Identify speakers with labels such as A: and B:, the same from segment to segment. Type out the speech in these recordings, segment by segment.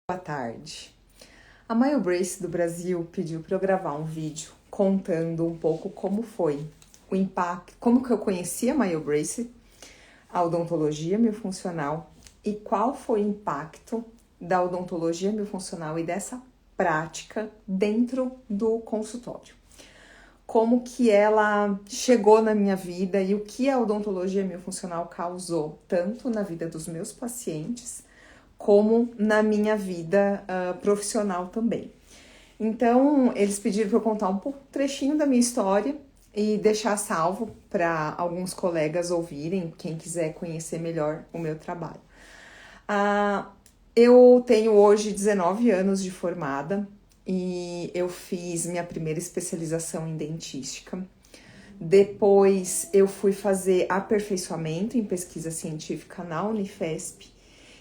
A: Boa tarde. A MyoBrace do Brasil pediu para eu gravar um vídeo contando um pouco como foi o impacto, como que eu conheci a MyoBrace, a odontologia miofuncional e qual foi o impacto da odontologia miofuncional e dessa prática dentro do consultório. Como que ela chegou na minha vida e o que a odontologia miofuncional causou tanto na vida dos meus pacientes como na minha vida profissional também. Então, eles pediram para eu contar um trechinho da minha história e deixar salvo para alguns colegas ouvirem, quem quiser conhecer melhor o meu trabalho. Eu tenho hoje 19 anos de formada e eu fiz minha primeira especialização em dentística. Depois eu fui fazer aperfeiçoamento em pesquisa científica na Unifesp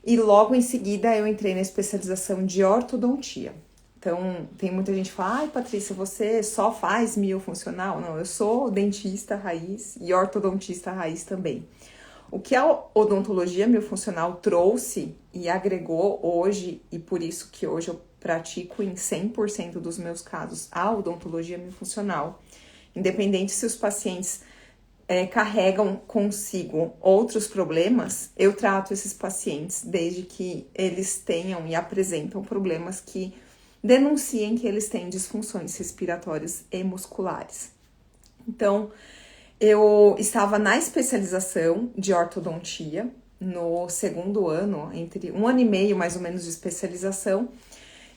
A: e logo em seguida eu entrei na especialização de ortodontia. Então, tem muita gente que fala, ai Patrícia, você só faz miofuncional? Não, eu sou dentista raiz e ortodontista raiz também. O que a odontologia miofuncional trouxe e agregou hoje, e por isso que hoje eu pratico em 100% dos meus casos a odontologia miofuncional, independente se os pacientes carregam consigo outros problemas, eu trato esses pacientes desde que eles tenham e apresentam problemas que denunciem que eles têm disfunções respiratórias e musculares. Então, eu estava na especialização de ortodontia, no segundo ano, entre 1 ano e meio mais ou menos de especialização,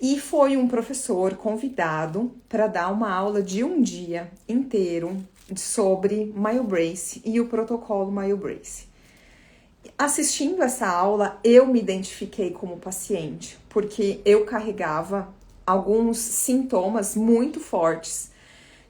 A: e foi um professor convidado para dar uma aula de um dia inteiro sobre MyoBrace e o protocolo MyoBrace. Assistindo essa aula, eu me identifiquei como paciente, porque eu carregava alguns sintomas muito fortes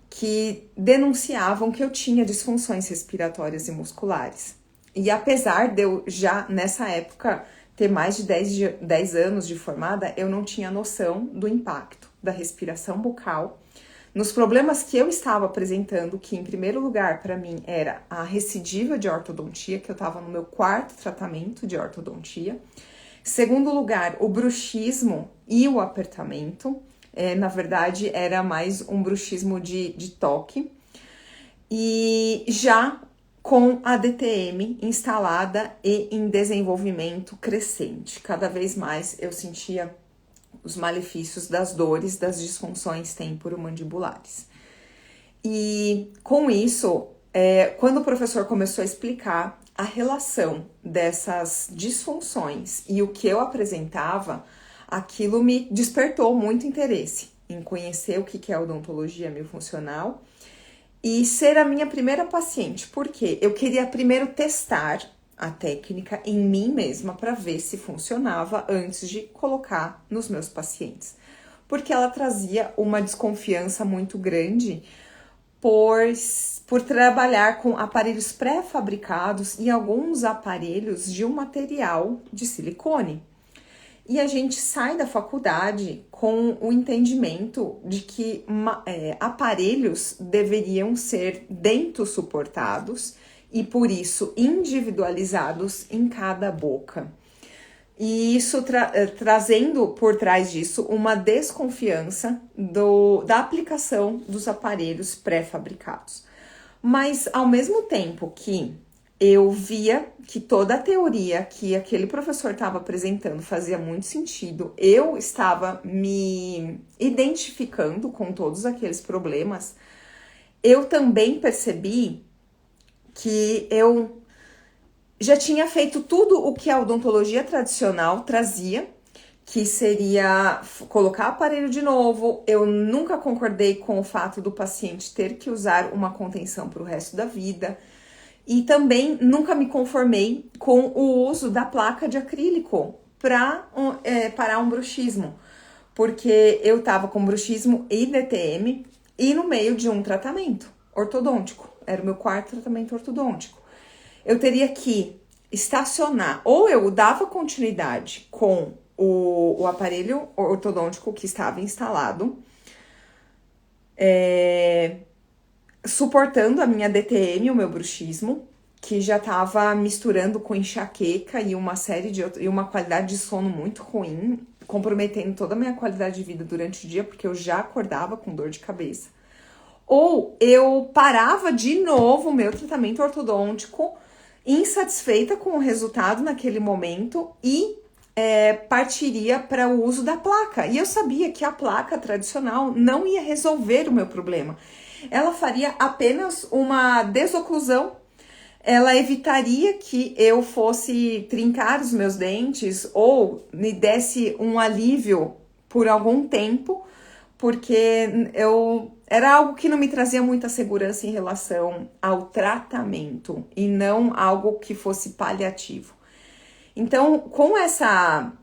A: que denunciavam que eu tinha disfunções respiratórias e musculares. E apesar de eu já, nessa época, ter mais de 10 anos de formada, eu não tinha noção do impacto da respiração bucal nos problemas que eu estava apresentando, que em primeiro lugar para mim era a recidiva de ortodontia, que eu estava no meu 4º tratamento de ortodontia. Segundo lugar, o bruxismo e o apertamento, na verdade era mais um bruxismo de toque. E já com a DTM instalada e em desenvolvimento crescente. Cada vez mais eu sentia os malefícios das dores, das disfunções temporomandibulares. E com isso, quando o professor começou a explicar a relação dessas disfunções e o que eu apresentava, aquilo me despertou muito interesse em conhecer o que é odontologia miofuncional e ser a minha primeira paciente, porque eu queria primeiro testar a técnica em mim mesma para ver se funcionava antes de colocar nos meus pacientes. Porque ela trazia uma desconfiança muito grande por trabalhar com aparelhos pré-fabricados e alguns aparelhos de um material de silicone. E a gente sai da faculdade com o entendimento de que aparelhos deveriam ser dentosuportados e, por isso, individualizados em cada boca. E isso trazendo por trás disso uma desconfiança da aplicação dos aparelhos pré-fabricados. Mas, ao mesmo tempo que eu via que toda a teoria que aquele professor estava apresentando fazia muito sentido, eu estava me identificando com todos aqueles problemas, eu também percebi que eu já tinha feito tudo o que a odontologia tradicional trazia, que seria colocar aparelho de novo. Eu nunca concordei com o fato do paciente ter que usar uma contenção para o resto da vida. E também nunca me conformei com o uso da placa de acrílico para parar um bruxismo, porque eu estava com bruxismo e DTM e no meio de um tratamento ortodôntico. Era o meu 4º tratamento ortodôntico. Eu teria que estacionar, ou eu dava continuidade com o aparelho ortodôntico que estava instalado, suportando a minha DTM, o meu bruxismo, que já estava misturando com enxaqueca e uma série de e uma qualidade de sono muito ruim, comprometendo toda a minha qualidade de vida durante o dia, porque eu já acordava com dor de cabeça. Ou eu parava de novo o meu tratamento ortodôntico, insatisfeita com o resultado naquele momento e partiria para o uso da placa. E eu sabia que a placa tradicional não ia resolver o meu problema. Ela faria apenas uma desoclusão, ela evitaria que eu fosse trincar os meus dentes ou me desse um alívio por algum tempo, porque era algo que não me trazia muita segurança em relação ao tratamento e não algo que fosse paliativo. Então, com essa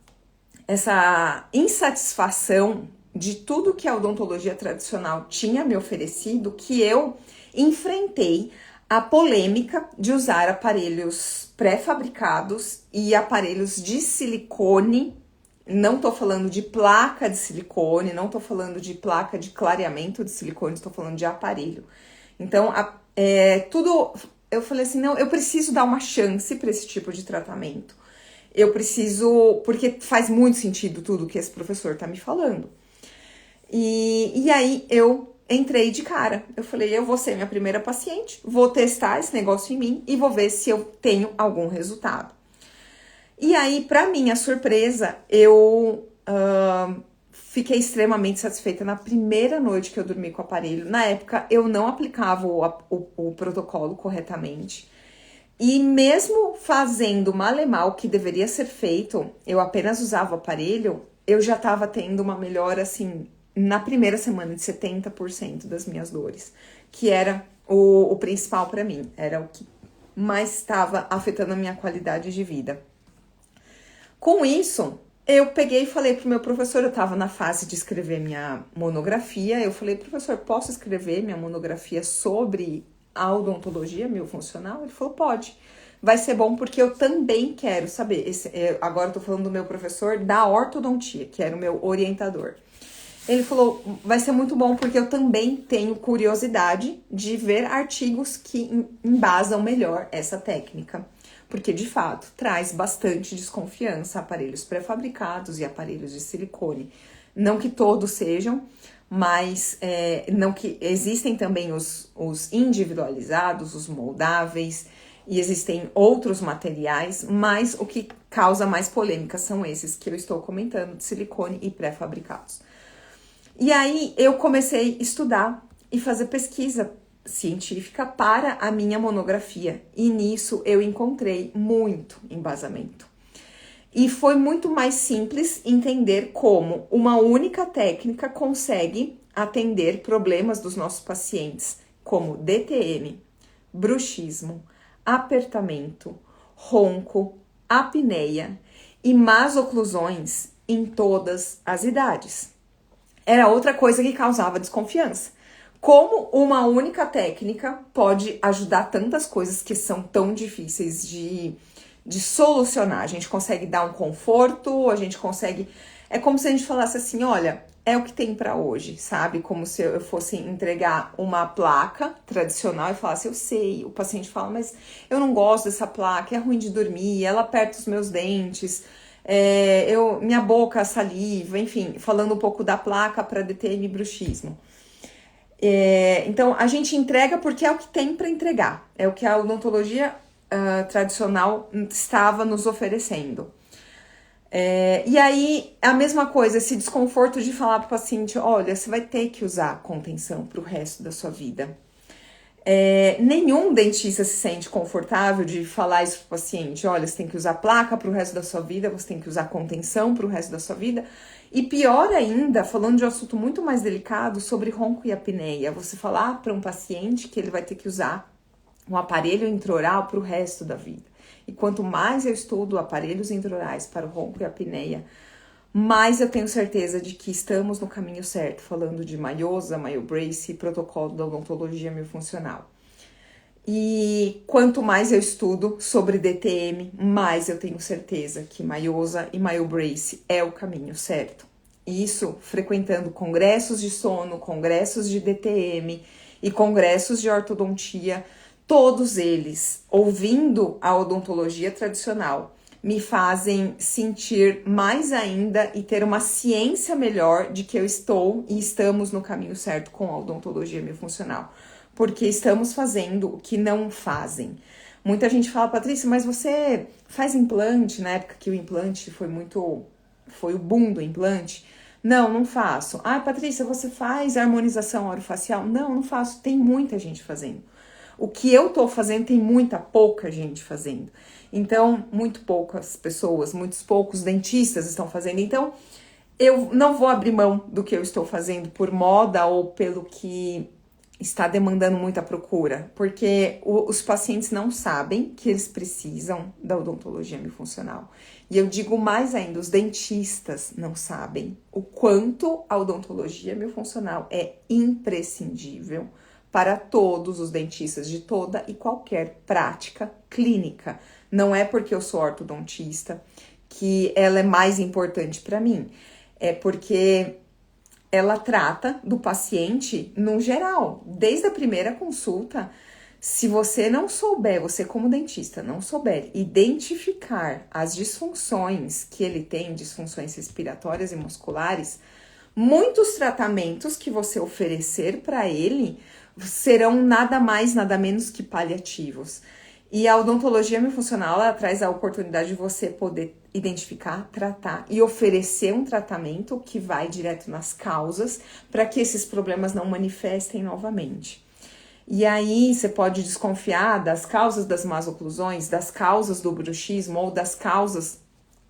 A: insatisfação de tudo que a odontologia tradicional tinha me oferecido, que eu enfrentei a polêmica de usar aparelhos pré-fabricados e aparelhos de silicone. Não tô falando de placa de silicone, não tô falando de placa de clareamento de silicone, estou falando de aparelho. Então, tudo, eu falei assim, não, eu preciso dar uma chance para esse tipo de tratamento. Eu preciso, porque faz muito sentido tudo que esse professor tá me falando. E aí eu entrei de cara. Eu falei, eu vou ser minha primeira paciente, vou testar esse negócio em mim e vou ver se eu tenho algum resultado. E aí, para minha surpresa, eu fiquei extremamente satisfeita na primeira noite que eu dormi com o aparelho. Na época, eu não aplicava o protocolo corretamente. E mesmo fazendo mal e mal que deveria ser feito, eu apenas usava o aparelho, eu já estava tendo uma melhora, assim, na primeira semana de 70% das minhas dores, que era o principal para mim, era o que mais estava afetando a minha qualidade de vida. Com isso, eu peguei e falei pro meu professor, eu estava na fase de escrever minha monografia, eu falei, professor, posso escrever minha monografia sobre a odontologia miofuncional? Ele falou, pode. Vai ser bom porque eu também quero saber. Agora eu tô falando do meu professor da ortodontia, que era o meu orientador. Ele falou, vai ser muito bom porque eu também tenho curiosidade de ver artigos que embasam melhor essa técnica. Porque, de fato, traz bastante desconfiança aparelhos pré-fabricados e aparelhos de silicone. Não que todos sejam, mas não que existem também os individualizados, os moldáveis, e existem outros materiais, mas o que causa mais polêmica são esses que eu estou comentando, de silicone e pré-fabricados. E aí eu comecei a estudar e fazer pesquisa científica para a minha monografia, e nisso eu encontrei muito embasamento. E foi muito mais simples entender como uma única técnica consegue atender problemas dos nossos pacientes, como DTM, bruxismo, apertamento, ronco, apneia e más oclusões em todas as idades. Era outra coisa que causava desconfiança. Como uma única técnica pode ajudar tantas coisas que são tão difíceis de solucionar? A gente consegue dar um conforto, a gente consegue... É como se a gente falasse assim, olha, é o que tem para hoje, sabe? Como se eu fosse entregar uma placa tradicional e falasse, eu sei. O paciente fala, mas eu não gosto dessa placa, é ruim de dormir, ela aperta os meus dentes, minha boca saliva, enfim, falando um pouco da placa para DTM e bruxismo. Então, a gente entrega porque é o que tem para entregar, é o que a odontologia tradicional estava nos oferecendo. E aí, a mesma coisa, esse desconforto de falar para o paciente, olha, você vai ter que usar contenção para o resto da sua vida. Nenhum dentista se sente confortável de falar isso para o paciente, olha, você tem que usar placa para o resto da sua vida, você tem que usar contenção para o resto da sua vida. E pior ainda, falando de um assunto muito mais delicado, sobre ronco e apneia, você falar para um paciente que ele vai ter que usar um aparelho intraoral para o resto da vida. E quanto mais eu estudo aparelhos intraorais para o ronco e apneia, mais eu tenho certeza de que estamos no caminho certo, falando de Maiosa, MyoBrace e protocolo da odontologia miofuncional. E quanto mais eu estudo sobre DTM, mais eu tenho certeza que Maiosa e MyoBrace é o caminho certo. Isso frequentando congressos de sono, congressos de DTM e congressos de ortodontia, todos eles ouvindo a odontologia tradicional, me fazem sentir mais ainda e ter uma ciência melhor de que eu estou e estamos no caminho certo com a odontologia miofuncional. Porque estamos fazendo o que não fazem. Muita gente fala, Patrícia, mas você faz implante? Na época que o implante foi o boom do implante. Não, não faço. Ah, Patrícia, você faz harmonização orofacial? Não, não faço. Tem muita gente fazendo. O que eu tô fazendo tem pouca gente fazendo. Então, muito poucas pessoas, muitos poucos dentistas estão fazendo. Então, eu não vou abrir mão do que eu estou fazendo por moda ou pelo que está demandando muita procura, porque os pacientes não sabem que eles precisam da odontologia miofuncional. E eu digo mais ainda, os dentistas não sabem o quanto a odontologia miofuncional é imprescindível para todos os dentistas de toda e qualquer prática clínica. Não é porque eu sou ortodontista que ela é mais importante para mim, é porque ela trata do paciente no geral, desde a primeira consulta. Se você não souber, você como dentista não souber identificar as disfunções que ele tem, disfunções respiratórias e musculares, muitos tratamentos que você oferecer para ele serão nada mais, nada menos que paliativos. E a odontologia miofuncional, ela traz a oportunidade de você poder identificar, tratar e oferecer um tratamento que vai direto nas causas para que esses problemas não manifestem novamente. E aí você pode desconfiar das causas das más oclusões, das causas do bruxismo ou das causas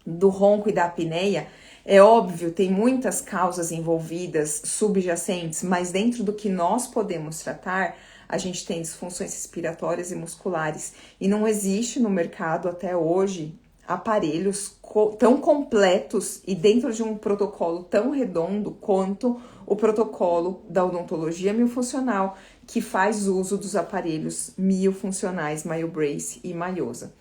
A: do ronco e da apneia. É óbvio, tem muitas causas envolvidas, subjacentes, mas dentro do que nós podemos tratar, a gente tem disfunções respiratórias e musculares. E não existe no mercado até hoje aparelhos tão completos e dentro de um protocolo tão redondo quanto o protocolo da odontologia miofuncional, que faz uso dos aparelhos miofuncionais MyoBrace e Myosa.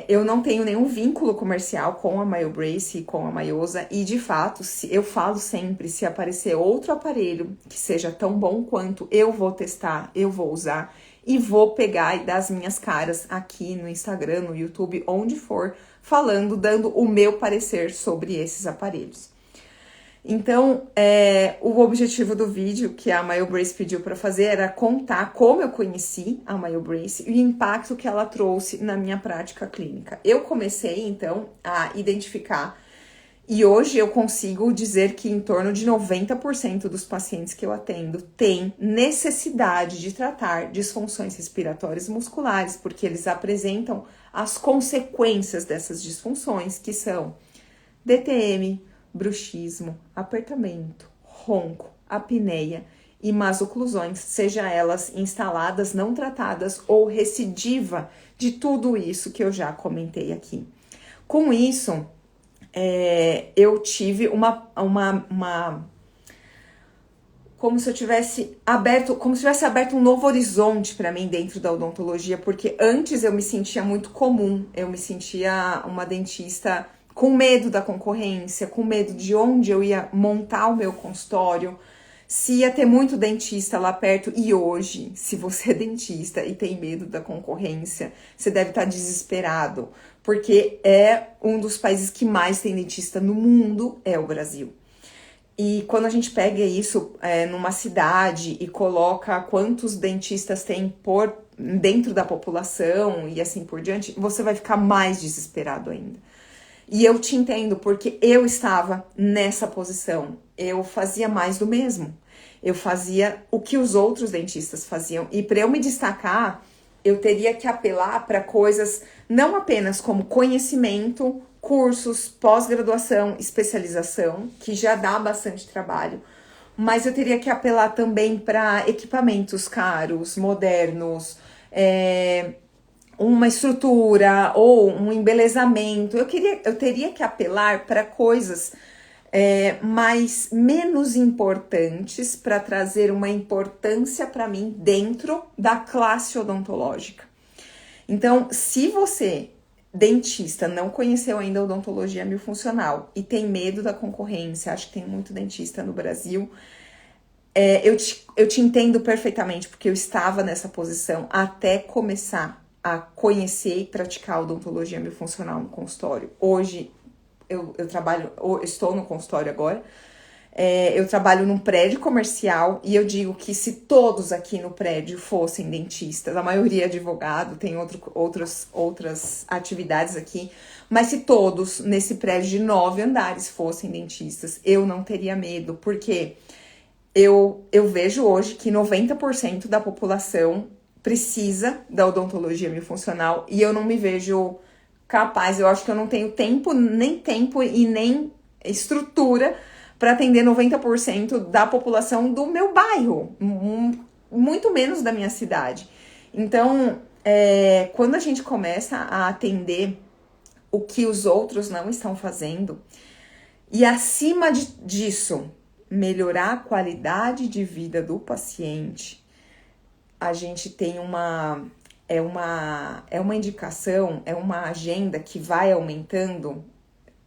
A: Eu não tenho nenhum vínculo comercial com a MyoBrace e com a Myosa, e de fato, eu falo sempre, se aparecer outro aparelho que seja tão bom quanto, eu vou testar, eu vou usar e vou pegar e dar as minhas caras aqui no Instagram, no YouTube, onde for, falando, dando o meu parecer sobre esses aparelhos. Então, o objetivo do vídeo que a MyoBrace pediu para fazer era contar como eu conheci a MyoBrace e o impacto que ela trouxe na minha prática clínica. Eu comecei, então, a identificar e hoje eu consigo dizer que em torno de 90% dos pacientes que eu atendo têm necessidade de tratar disfunções respiratórias e musculares, porque eles apresentam as consequências dessas disfunções, que são DTM, bruxismo, apertamento, ronco, apneia e más oclusões, seja elas instaladas, não tratadas ou recidiva de tudo isso que eu já comentei aqui. Com isso, eu tive como se tivesse aberto um novo horizonte para mim dentro da odontologia, porque antes eu me sentia muito comum, eu me sentia uma dentista com medo da concorrência, com medo de onde eu ia montar o meu consultório, se ia ter muito dentista lá perto. E hoje, se você é dentista e tem medo da concorrência, você deve estar desesperado, porque é um dos países que mais tem dentista no mundo, é o Brasil. E quando a gente pega isso numa cidade e coloca quantos dentistas tem dentro da população e assim por diante, você vai ficar mais desesperado ainda. E eu te entendo, porque eu estava nessa posição. Eu fazia mais do mesmo. Eu fazia o que os outros dentistas faziam. E para eu me destacar, eu teria que apelar para coisas não apenas como conhecimento, cursos, pós-graduação, especialização, que já dá bastante trabalho, mas eu teria que apelar também para equipamentos caros, modernos, uma estrutura ou um embelezamento. Eu teria que apelar para coisas menos importantes para trazer uma importância para mim dentro da classe odontológica. Então, se você, dentista, não conheceu ainda a odontologia miofuncional e tem medo da concorrência, acho que tem muito dentista no Brasil, eu te entendo perfeitamente, porque eu estava nessa posição até começar a conhecer e praticar odontologia miofuncional no consultório. Hoje eu estou no consultório agora. Eu trabalho num prédio comercial e eu digo que se todos aqui no prédio fossem dentistas, a maioria é advogado, tem outras atividades aqui, mas se todos nesse prédio de 9 andares fossem dentistas, eu não teria medo, porque eu vejo hoje que 90% da população precisa da odontologia miofuncional e eu não me vejo capaz, eu acho que eu não tenho tempo e nem estrutura para atender 90% da população do meu bairro, muito menos da minha cidade. Então, quando a gente começa a atender o que os outros não estão fazendo, e acima disso, melhorar a qualidade de vida do paciente, a gente tem uma indicação, é uma agenda que vai aumentando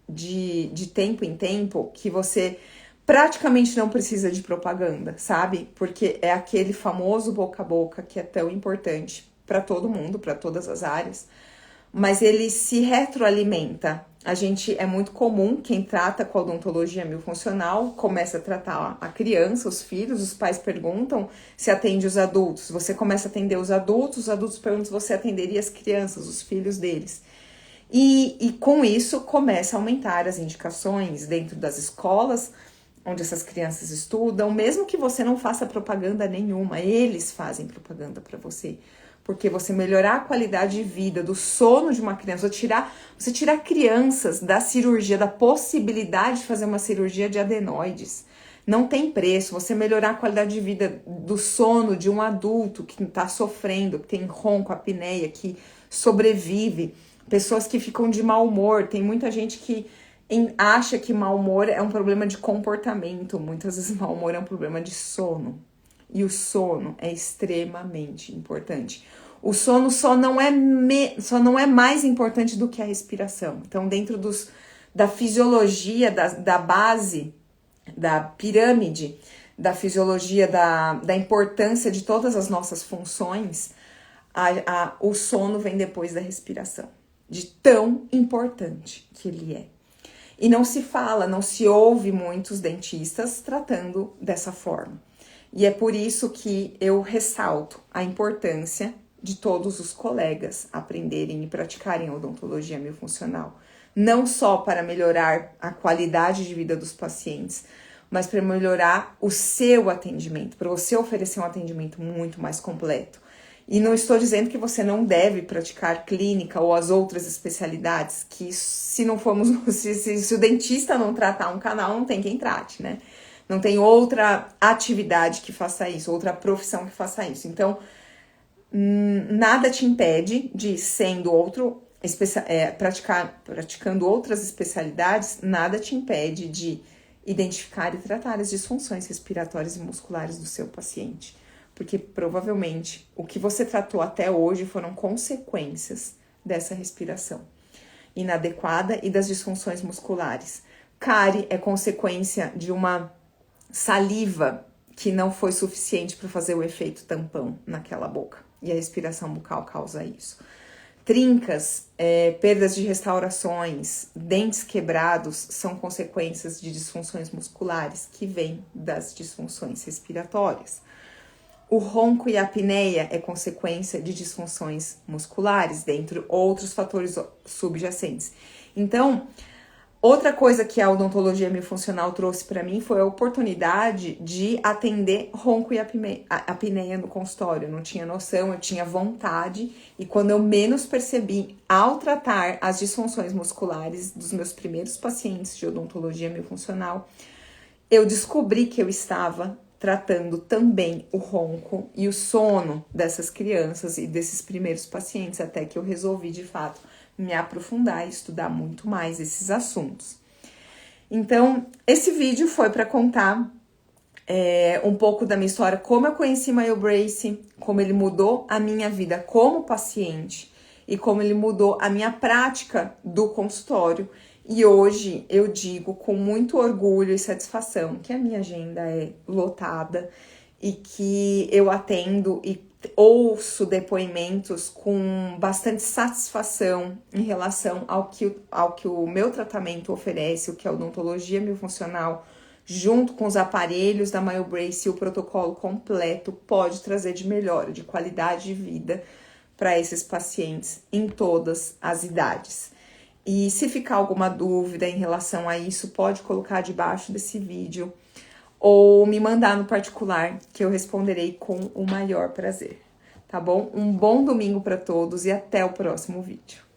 A: de tempo em tempo, que você praticamente não precisa de propaganda, sabe? Porque é aquele famoso boca a boca que é tão importante para todo mundo, para todas as áreas, mas ele se retroalimenta. É muito comum, quem trata com a odontologia miofuncional começa a tratar a criança, os filhos, os pais perguntam se atende os adultos, você começa a atender os adultos perguntam se você atenderia as crianças, os filhos deles. E com isso começa a aumentar as indicações dentro das escolas onde essas crianças estudam, mesmo que você não faça propaganda nenhuma, eles fazem propaganda para você. Porque você melhorar a qualidade de vida, do sono de uma criança, você tirar crianças da cirurgia, da possibilidade de fazer uma cirurgia de adenoides, não tem preço. Você melhorar a qualidade de vida do sono de um adulto que está sofrendo, que tem ronco, apneia, que sobrevive, pessoas que ficam de mau humor. Tem muita gente que acha que mau humor é um problema de comportamento, muitas vezes mau humor é um problema de sono. E o sono é extremamente importante. O sono só não é mais importante do que a respiração. Então, dentro da fisiologia, da base, da pirâmide, da fisiologia, da importância de todas as nossas funções, o sono vem depois da respiração. De tão importante que ele é. E não se ouve muitos dentistas tratando dessa forma. E é por isso que eu ressalto a importância de todos os colegas aprenderem e praticarem a odontologia miofuncional. Não só para melhorar a qualidade de vida dos pacientes, mas para melhorar o seu atendimento, para você oferecer um atendimento muito mais completo. E não estou dizendo que você não deve praticar clínica ou as outras especialidades, que se o dentista não tratar um canal, não tem quem trate, né? Não tem outra atividade que faça isso, outra profissão que faça isso. Então, nada te impede de, praticando outras especialidades, nada te impede de identificar e tratar as disfunções respiratórias e musculares do seu paciente. Porque provavelmente o que você tratou até hoje foram consequências dessa respiração inadequada e das disfunções musculares. Cárie é consequência de uma saliva que não foi suficiente para fazer o efeito tampão naquela boca. E a respiração bucal causa isso. Trincas, perdas de restaurações, dentes quebrados são consequências de disfunções musculares que vêm das disfunções respiratórias. O ronco e a apneia é consequência de disfunções musculares, dentre outros fatores subjacentes. Então, outra coisa que a odontologia miofuncional trouxe para mim foi a oportunidade de atender ronco e apneia no consultório. Eu não tinha noção, eu tinha vontade, e quando eu menos percebi, ao tratar as disfunções musculares dos meus primeiros pacientes de odontologia miofuncional, eu descobri que eu estava tratando também o ronco e o sono dessas crianças e desses primeiros pacientes, até que eu resolvi, de fato, me aprofundar e estudar muito mais esses assuntos. Então, esse vídeo foi para contar um pouco da minha história, como eu conheci MyoBrace, como ele mudou a minha vida como paciente e como ele mudou a minha prática do consultório. E hoje eu digo com muito orgulho e satisfação que a minha agenda é lotada e que eu atendo e ouço depoimentos com bastante satisfação em relação ao que o meu tratamento oferece, o que a odontologia miofuncional, junto com os aparelhos da MyoBrace e o protocolo completo, pode trazer de melhora, de qualidade de vida para esses pacientes em todas as idades. E se ficar alguma dúvida em relação a isso, pode colocar debaixo desse vídeo ou me mandar no particular, que eu responderei com o maior prazer, tá bom? Um bom domingo para todos e até o próximo vídeo.